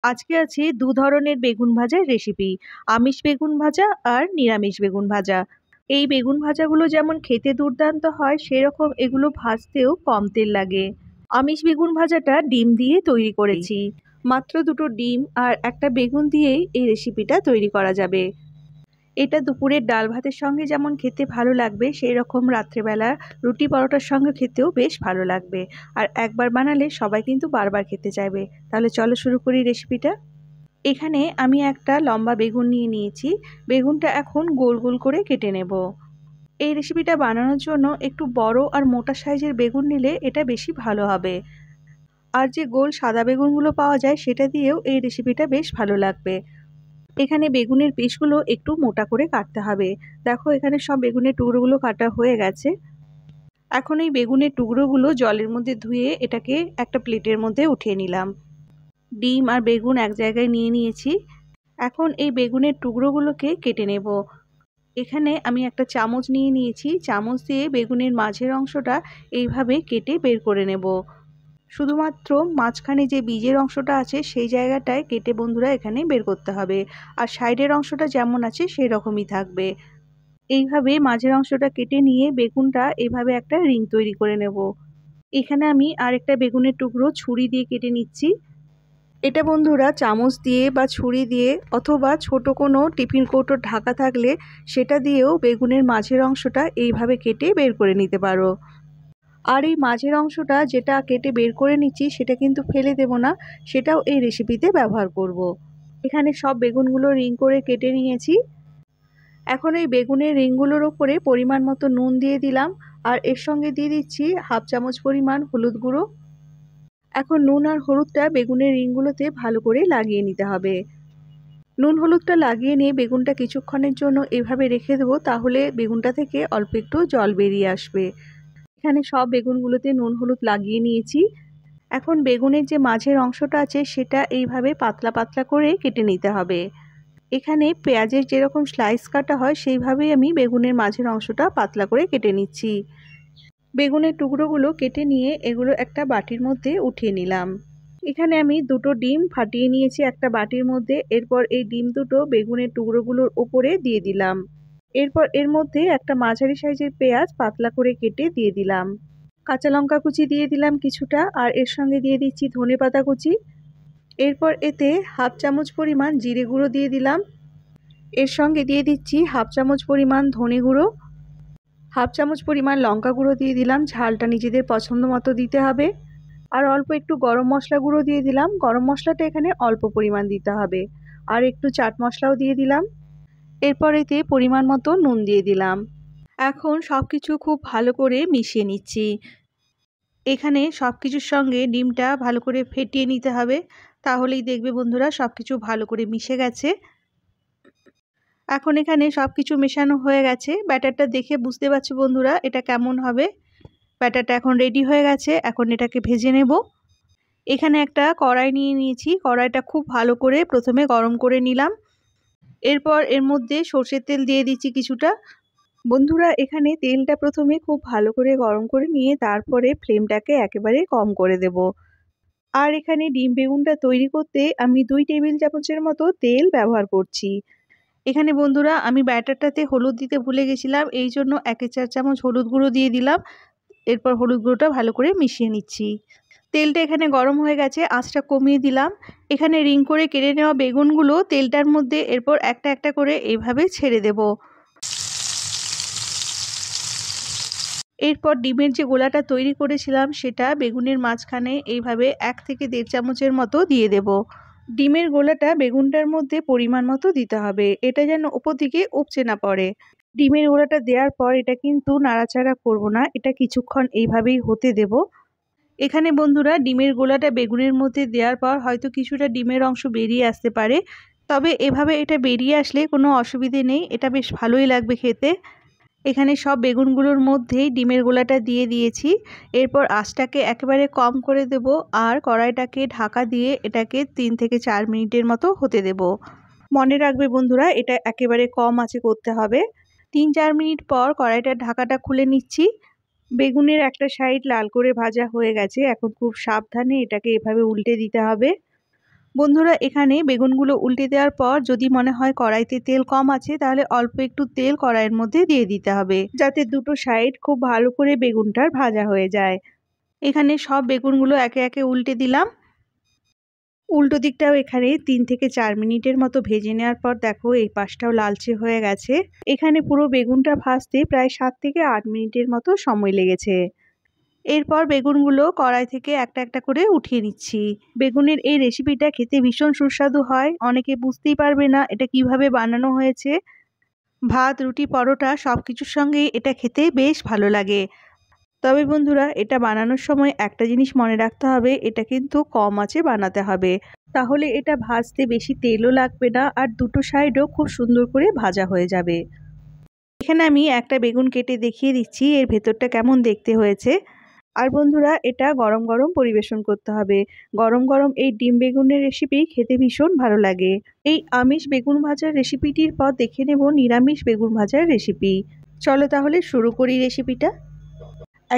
আজকে আছে দু ধরনের বেগুন ভাজার রেসিপি। আমিষ বেগুন ভাজা আর নিরামিষ বেগুন ভাজা। এই বেগুন ভাজাগুলো যেমন খেতে দুর্দান্ত হয়, সেরকম এগুলো ভাজতেও কম তেল লাগে। আমিষ বেগুন ভাজাটা ডিম দিয়ে তৈরি করেছি। মাত্র দুটো ডিম আর একটা বেগুন দিয়েই এই রেসিপিটা তৈরি করা যাবে। এটা দুপুরের ডাল ভাতের সঙ্গে যেমন খেতে ভালো লাগবে, সেই রকম রাত্রেবেলা রুটি পরোটার সঙ্গে খেতেও বেশ ভালো লাগবে। আর একবার বানালে সবাই কিন্তু বারবার খেতে চাইবে। তাহলে চলো শুরু করি রেসিপিটা। এখানে আমি একটা লম্বা বেগুন নিয়ে নিয়েছি। বেগুনটা এখন গোল গোল করে কেটে নেব। এই রেসিপিটা বানানোর জন্য একটু বড় আর মোটা সাইজের বেগুন নিলে এটা বেশি ভালো হবে। আর যে গোল সাদা বেগুনগুলো পাওয়া যায় সেটা দিয়েও এই রেসিপিটা বেশ ভালো লাগবে। এখানে বেগুনের পিসগুলো একটু মোটা করে কাটতে হবে। দেখো এখানে সব বেগুনের টুকরোগুলো কাটা হয়ে গেছে। এখন এই বেগুনের টুকরোগুলো জলের মধ্যে ধুয়ে এটাকে একটা প্লেটের মধ্যে উঠিয়ে নিলাম। ডিম আর বেগুন এক জায়গায় নিয়ে নিয়েছি। এখন এই বেগুনের টুকরোগুলোকে কেটে নেব। এখানে আমি একটা চামচ নিয়ে নিয়েছি। চামচ দিয়ে বেগুনের মাঝের অংশটা এইভাবে কেটে বের করে নেব। শুধুমাত্র মাঝখানে যে বীজের অংশটা আছে সেই জায়গাটায় কেটে বন্ধুরা এখানে বের করতে হবে। আর সাইডের অংশটা যেমন আছে সেই রকমই থাকবে। এইভাবে মাঝের অংশটা কেটে নিয়ে বেগুনটা এইভাবে একটা রিং তৈরি করে নেব। এখানে আমি আরেকটা বেগুনের টুকরো ছুরি দিয়ে কেটে নিচ্ছি। এটা বন্ধুরা চামচ দিয়ে বা ছুরি দিয়ে অথবা ছোট কোনো টিফিন কৌটোর ঢাকা থাকলে সেটা দিয়েও বেগুনের মাঝের অংশটা এইভাবে কেটে বের করে নিতে পারো। আর এই মাঝের অংশটা যেটা কেটে বের করে নিচ্ছি সেটা কিন্তু ফেলে দেব না, সেটাও এই রেসিপিতে ব্যবহার করব। এখানে সব বেগুনগুলো রিং করে কেটে নিয়েছি। এখন এই বেগুনের রিংগুলোর ওপরে পরিমাণ মতো নুন দিয়ে দিলাম। আর এর সঙ্গে দিয়ে দিচ্ছি হাফ চামচ পরিমাণ হলুদ গুঁড়ো। এখন নুন আর হলুদটা বেগুনের রিংগুলোতে ভালো করে লাগিয়ে নিতে হবে। নুন হলুদটা লাগিয়ে নিয়ে বেগুনটা কিছুক্ষণের জন্য এভাবে রেখে দেবো, তাহলে বেগুনটা থেকে অল্প একটু জল বেরিয়ে আসবে। এখানে সব বেগুনগুলোতে নুন হলুদ লাগিয়ে নিয়েছি। এখন বেগুনের যে মাঝের অংশটা আছে সেটা এইভাবে পাতলা পাতলা করে কেটে নিতে হবে। এখানে পেঁয়াজের যেরকম স্লাইস কাটা হয় সেইভাবেই আমি বেগুনের মাঝের অংশটা পাতলা করে কেটে নিচ্ছি। বেগুনের টুকরোগুলো কেটে নিয়ে এগুলো একটা বাটির মধ্যে উঠিয়ে নিলাম। এখানে আমি দুটো ডিম ফাটিয়ে নিয়েছি একটা বাটির মধ্যে। এরপর এই ডিম দুটো বেগুনের টুকরোগুলোর উপরে দিয়ে দিলাম। এরপর এর মধ্যে একটা মাঝারি সাইজের পেঁয়াজ পাতলা করে কেটে দিয়ে দিলাম। কাঁচা লঙ্কা কুচি দিয়ে দিলাম কিছুটা, আর এর সঙ্গে দিয়ে দিচ্ছি ধনেপাতা কুচি। এরপর এতে হাফ চামচ পরিমাণ জিরে গুঁড়ো দিয়ে দিলাম। এর সঙ্গে দিয়ে দিচ্ছি হাফ চামচ পরিমাণ ধনে গুঁড়ো, হাফ চামচ পরিমাণ লঙ্কা গুঁড়ো দিয়ে দিলাম। ঝালটা নিজেদের পছন্দ মতো দিতে হবে। আর অল্প একটু গরম মশলা গুঁড়ো দিয়ে দিলাম। গরম মশলাটা এখানে অল্প পরিমাণ দিতে হবে। আর একটু চাট মশলাও দিয়ে দিলাম। এরপর এতে পরিমাণ মতো নুন দিয়ে দিলাম। এখন সব কিছু খুব ভালো করে মিশিয়ে নিচ্ছি। এখানে সব কিছুর সঙ্গে ডিমটা ভালো করে ফেটিয়ে নিতে হবে, তাহলেই দেখবে বন্ধুরা সব কিছু ভালো করে মিশে গেছে। এখন এখানে সব কিছু মেশানো হয়ে গেছে। ব্যাটারটা দেখে বুঝতে পারছো বন্ধুরা এটা কেমন হবে। ব্যাটারটা এখন রেডি হয়ে গেছে। এখন এটাকে ভেজে নেব। এখানে একটা কড়াই নিয়ে নিয়েছি। কড়াইটা খুব ভালো করে প্রথমে গরম করে নিলাম। এরপর এর মধ্যে সর্ষের তেল দিয়ে দিচ্ছি কিছুটা। বন্ধুরা এখানে তেলটা প্রথমে খুব ভালো করে গরম করে নিয়ে তারপরে ফ্লেমটাকে একেবারে কম করে দেব। আর এখানে ডিম বেগুনটা তৈরি করতে আমি 2 টেবিল চামচের মতো তেল ব্যবহার করছি। এখানে বন্ধুরা আমি ব্যাটারটাতে হলুদ দিতে ভুলে গেছিলাম, এই জন্য 1/4 চামচ হলুদ গুঁড়ো দিয়ে দিলাম। এরপর হলুদ গুঁড়োটা ভালো করে মিশিয়ে নিচ্ছি। তেলটা এখানে গরম হয়ে গেছে, আঁচটা কমিয়ে দিলাম। এখানে রিং করে কেটে নেওয়া বেগুনগুলো তেলটার মধ্যে এরপর একটা একটা করে এইভাবে ছেড়ে দেব। এরপর ডিমের যে গোলাটা তৈরি করেছিলাম সেটা বেগুনের মাঝখানে এইভাবে 1 থেকে 1.5 চামচের মতো দিয়ে দেব। ডিমের গোলাটা বেগুনটার মধ্যে পরিমাণ মতো দিতে হবে, এটা যেন উপর দিকে উপচে না পড়ে। ডিমের গোলাটা দেওয়ার পর এটা কিন্তু নাড়াচাড়া করব না, এটা কিছুক্ষণ এইভাবেই হতে দেব। এখানে বন্ধুরা ডিমের গোলাটা বেগুনের মধ্যে দেওয়ার পর হয়তো কিছুটা ডিমের অংশ বেরিয়ে আসতে পারে, তবে এভাবে এটা বেরিয়ে আসলে কোনো অসুবিধে নেই, এটা বেশ ভালোই লাগবে খেতে। এখানে সব বেগুনগুলোর মধ্যেই ডিমের গোলাটা দিয়ে দিয়েছি। এরপর আঁচটাকে একেবারে কম করে দেব আর কড়াইটাকে ঢাকা দিয়ে এটাকে 3 থেকে 4 মিনিটের মতো হতে দেব। মনে রাখবে বন্ধুরা এটা একেবারে কম আঁচে করতে হবে। 3-4 মিনিট পর কড়াইটার ঢাকাটা খুলে নিচ্ছি। বেগুনের একটা সাইড লাল করে ভাজা হয়ে গেছে। এখন খুব সাবধানে এটাকে এভাবে উল্টে দিতে হবে। বন্ধুরা, এখানে বেগুনগুলো উল্টে দেওয়ার পর যদি মনে হয় কড়াইতে তেল কম আছে, তাহলে অল্প একটু তেল কড়াইয়ের মধ্যে দিয়ে দিতে হবে, যাতে দুটো সাইড খুব ভালো করে বেগুনটার ভাজা হয়ে যায়। এখানে সব বেগুনগুলো একে একে উল্টে দিলাম। উল্টো দিকটাও এখানে 3 থেকে 4 মিনিটের মতো ভেজে নেওয়ার পর দেখো এই পাশটাও লালচে হয়ে গেছে। এখানে পুরো বেগুনটা ভাজতে প্রায় 7 থেকে 8 মিনিটের মতো সময় লেগেছে। এরপর বেগুনগুলো কড়াই থেকে একটা একটা করে উঠিয়ে নিচ্ছি। বেগুনের এই রেসিপিটা খেতে ভীষণ সুস্বাদু হয়। অনেকে বুঝতেই পারবে না এটা কিভাবে বানানো হয়েছে। ভাত, রুটি, পরোটা সবকিছুর সঙ্গেই এটা খেতে বেশ ভালো লাগে। তবে বন্ধুরা, এটা বানানোর সময় একটা জিনিস মনে রাখতে হবে, এটা কিন্তু কম আঁচে বানাতে হবে। তাহলে এটা ভাজতে বেশি তেলও লাগবে না, আর দুটো সাইডও খুব সুন্দর করে ভাজা হয়ে যাবে। এখানে আমি একটা বেগুন কেটে দেখিয়ে দিচ্ছি এর ভেতরটা কেমন দেখতে হয়েছে। আর বন্ধুরা, এটা গরম গরম পরিবেশন করতে হবে। গরম গরম এই ডিম বেগুনের রেসিপি খেতে ভীষণ ভালো লাগে। এই আমিষ বেগুন ভাজার রেসিপিটির পর দেখে নেব নিরামিষ বেগুন ভাজার রেসিপি। চলো তাহলে শুরু করি রেসিপিটা।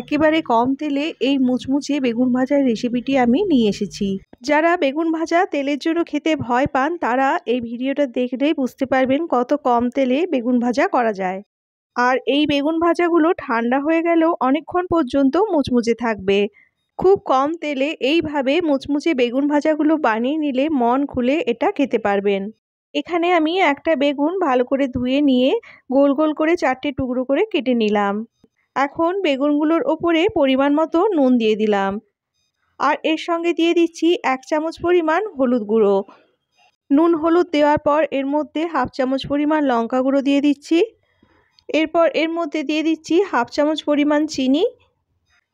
একেবারে কম তেলে এই মুচমুচে বেগুন ভাজার রেসিপিটি আমি নিয়ে এসেছি। যারা বেগুন ভাজা তেলের জন্য খেতে ভয় পান, তারা এই ভিডিওটা দেখলেই বুঝতে পারবেন কত কম তেলে বেগুন ভাজা করা যায়। আর এই বেগুন ভাজাগুলো ঠান্ডা হয়ে গেলেও অনেকক্ষণ পর্যন্ত মুচমুচে থাকবে। খুব কম তেলে এইভাবে মুচমুচে বেগুন ভাজাগুলো বানিয়ে নিলে মন খুলে এটা খেতে পারবেন। এখানে আমি একটা বেগুন ভালো করে ধুয়ে নিয়ে গোল গোল করে 4টে টুকরো করে কেটে নিলাম। এখন বেগুনগুলোর ওপরে পরিমাণ মতো নুন দিয়ে দিলাম, আর এর সঙ্গে দিয়ে দিচ্ছি 1 চামচ পরিমাণ হলুদ গুঁড়ো। নুন হলুদ দেওয়ার পর এর মধ্যে 1/2 চামচ পরিমাণ লঙ্কা গুঁড়ো দিয়ে দিচ্ছি। এরপর এর মধ্যে দিয়ে দিচ্ছি 1/2 চামচ পরিমাণ চিনি।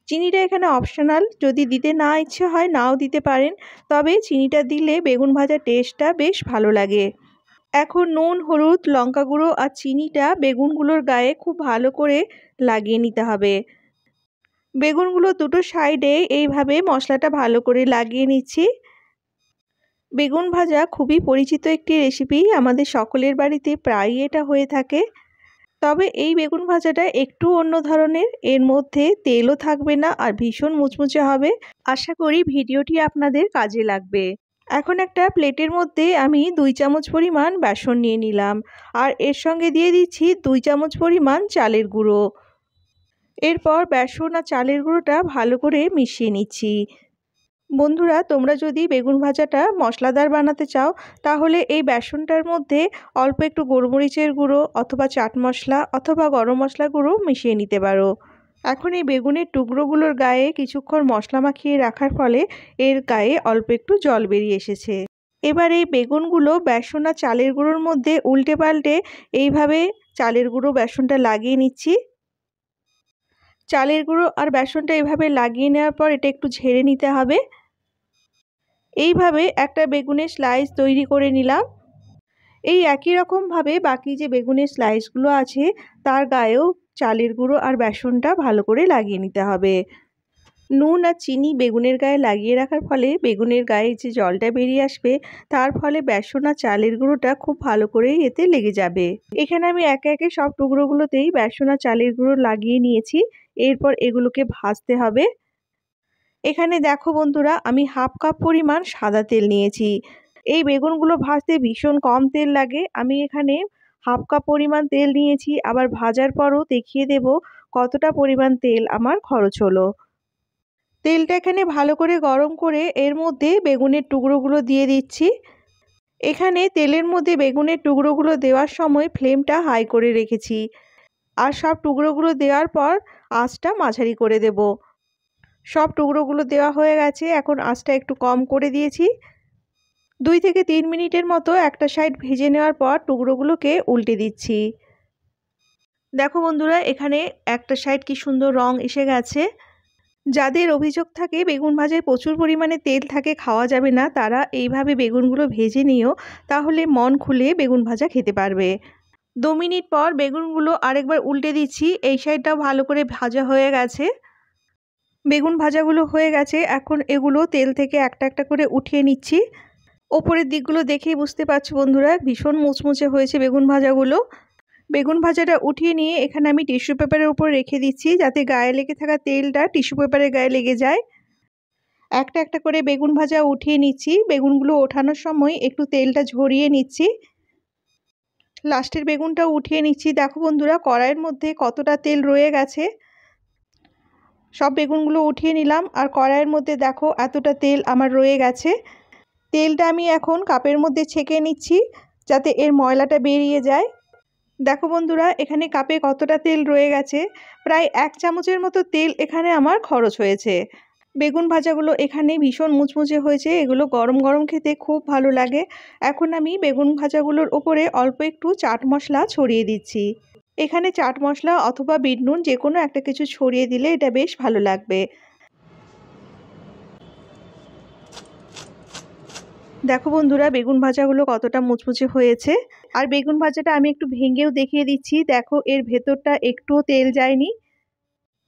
চিনিটা এখানে অপশনাল, যদি দিতে না ইচ্ছে হয় নাও দিতে পারেন, তবে চিনিটা দিলে বেগুন ভাজার টেস্টটা বেশ ভালো লাগে। এখন নুন, হলুদ, লঙ্কা গুঁড়ো আর চিনিটা বেগুনগুলোর গায়ে খুব ভালো করে লাগিয়ে নিতে হবে। বেগুনগুলো দুটো সাইডে এইভাবে মশলাটা ভালো করে লাগিয়ে নিচ্ছি। বেগুন ভাজা খুবই পরিচিত একটি রেসিপি, আমাদের সকলের বাড়িতে প্রায়ই এটা হয়ে থাকে। তবে এই বেগুন ভাজাটা একটু অন্য ধরনের, এর মধ্যে তেলও থাকবে না আর ভীষণ মুচমুচে হবে। আশা করি ভিডিওটি আপনাদের কাজে লাগবে। এখন একটা প্লেটের মধ্যে আমি 2 চামচ পরিমাণ বেসন নিয়ে নিলাম, আর এর সঙ্গে দিয়ে দিচ্ছি 2 চামচ পরিমাণ চালের গুঁড়ো। এরপর বেসন আর চালের গুঁড়োটা ভালো করে মিশিয়ে নিচ্ছি। বন্ধুরা, তোমরা যদি বেগুন ভাজাটা মশলাদার বানাতে চাও, তাহলে এই বেসনটার মধ্যে অল্প একটু গোলমরিচের গুঁড়ো অথবা চাট মশলা অথবা গরম মশলা গুঁড়ো মিশিয়ে নিতে পারো। এখন এই বেগুনের টুকরোগুলোর গায়ে কিছুক্ষণ মশলা মাখিয়ে রাখার ফলে এর গায়ে অল্প একটু জল বেরিয়ে এসেছে। এবার এই বেগুনগুলো বেসন আর চালের গুঁড়োর মধ্যে উল্টে পাল্টে এইভাবে চালের গুঁড়ো বেসনটা লাগিয়ে নিচ্ছি। চালের গুঁড়ো আর বেসনটা এভাবে লাগিয়ে নেওয়ার পর এটা একটু ঝেড়ে নিতে হবে। এইভাবে একটা বেগুনের স্লাইস তৈরি করে নিলাম। এই একই রকমভাবে বাকি যে বেগুনের স্লাইসগুলো আছে তার গায়েও চালের গুঁড়ো আর বেসনটা ভালো করে লাগিয়ে নিতে হবে। নুন আর চিনি বেগুনের গায়ে লাগিয়ে রাখার ফলে বেগুনের গায়ে যে জলটা বেরিয়ে আসবে, তার ফলে বেসন আর চালের গুঁড়োটা খুব ভালো করেই এতে লেগে যাবে। এখানে আমি একে একে সব টুকরোগুলোতেই বেসন আর চালের গুঁড়ো লাগিয়ে নিয়েছি। এরপর এগুলোকে ভাজতে হবে। এখানে দেখো বন্ধুরা, আমি 1/2 কাপ পরিমাণ সাদা তেল নিয়েছি। এই বেগুনগুলো ভাজতে ভীষণ কম তেল লাগে। আমি এখানে 1/2 কাপ পরিমাণ তেল নিয়েছি, আবার ভাজার পরও দেখিয়ে দেব কতটা পরিমাণ তেল আমার খরচ হলো। তেলটা এখানে ভালো করে গরম করে এর মধ্যে বেগুনের টুকরোগুলো দিয়ে দিচ্ছি। এখানে তেলের মধ্যে বেগুনের টুকরোগুলো দেওয়ার সময় ফ্লেমটা হাই করে রেখেছি, আর সব টুকরোগুলো দেওয়ার পর আঁচটা মাঝারি করে দেব। সব টুকরোগুলো দেওয়া হয়ে গেছে, এখন আঁচটা একটু কম করে দিয়েছি। 2 থেকে 3 মিনিটের মতো একটা সাইড ভেজে নেওয়ার পর টুকরোগুলোকে উল্টে দিচ্ছি। দেখো বন্ধুরা, এখানে একটা সাইড কি সুন্দর রং এসে গেছে। যাদের অভিযোগ থাকে বেগুন ভাজায় প্রচুর পরিমাণে তেল থাকে, খাওয়া যাবে না, তারা এইভাবে বেগুনগুলো ভেজে নিও, তাহলে মন খুলে বেগুন ভাজা খেতে পারবে। 2 মিনিট পর বেগুনগুলো আরেকবার উল্টে দিচ্ছি। এই সাইডটাও ভালো করে ভাজা হয়ে গেছে। বেগুন ভাজাগুলো হয়ে গেছে, এখন এগুলো তেল থেকে একটা একটা করে উঠিয়ে নিচ্ছি। ওপরের দিকগুলো দেখেই বুঝতে পারছো বন্ধুরা ভীষণ মুচমুচে হয়েছে বেগুন ভাজাগুলো। বেগুন ভাজাটা উঠিয়ে নিয়ে এখানে আমি টিস্যু পেপারের উপর রেখে দিচ্ছি, যাতে গায়ে লেগে থাকা তেলটা টিস্যু পেপারের গায়ে লেগে যায়। একটা একটা করে বেগুন ভাজা উঠিয়ে নিচ্ছি। বেগুনগুলো ওঠানোর সময় একটু তেলটা ঝরিয়ে নিচ্ছি। লাস্টের বেগুনটাও উঠিয়ে নিচ্ছি। দেখো বন্ধুরা কড়াইয়ের মধ্যে কতটা তেল রয়ে গেছে। সব বেগুনগুলো উঠিয়ে নিলাম আর কড়াইয়ের মধ্যে দেখো এতটা তেল আমার রয়ে গেছে। তেলটা আমি এখন কাপের মধ্যে ছেঁকে নিচ্ছি যাতে এর ময়লাটা বেরিয়ে যায়। দেখো বন্ধুরা এখানে কাপে কতটা তেল রয়ে গেছে। প্রায় 1 চামচের মতো তেল এখানে আমার খরচ হয়েছে। বেগুন ভাজাগুলো এখানে ভীষণ মুচমুচে হয়েছে। এগুলো গরম গরম খেতে খুব ভালো লাগে। এখন আমি বেগুন ভাজাগুলোর ওপরে অল্প একটু চাট মশলা ছড়িয়ে দিচ্ছি। এখানে চাট মশলা অথবা বিট নুন যে কোনো একটা কিছু ছড়িয়ে দিলে এটা বেশ ভালো লাগবে। দেখো বন্ধুরা বেগুন ভাজাগুলো কতটা মুচমুচে হয়েছে। আর বেগুন ভাজাটা আমি একটু ভেঙেও দেখিয়ে দিচ্ছি। দেখো এর ভেতরটা একটুও তেল যায়নি।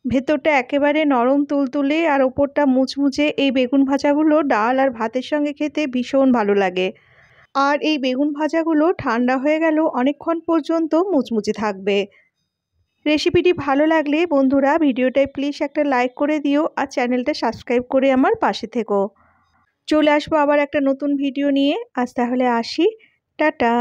ভেতরটা একেবারে নরম তুলতুলে আর ওপরটা মুচমুচে। এই বেগুন ভাজাগুলো ডাল আর ভাতের সঙ্গে খেতে ভীষণ ভালো লাগে। আর এই বেগুন ভাজাগুলো ঠান্ডা হয়ে গেলেও অনেকক্ষণ পর্যন্ত মুচমুচে থাকবে। রেসিপিটি ভালো লাগলে বন্ধুরা ভিডিওটায় প্লিজ একটা লাইক করে দিও আর চ্যানেলটা সাবস্ক্রাইব করে আমার পাশে থেকো। চলে আসবো আবার একটা নতুন ভিডিও নিয়ে। আজ তাহলে আসি। টাটা।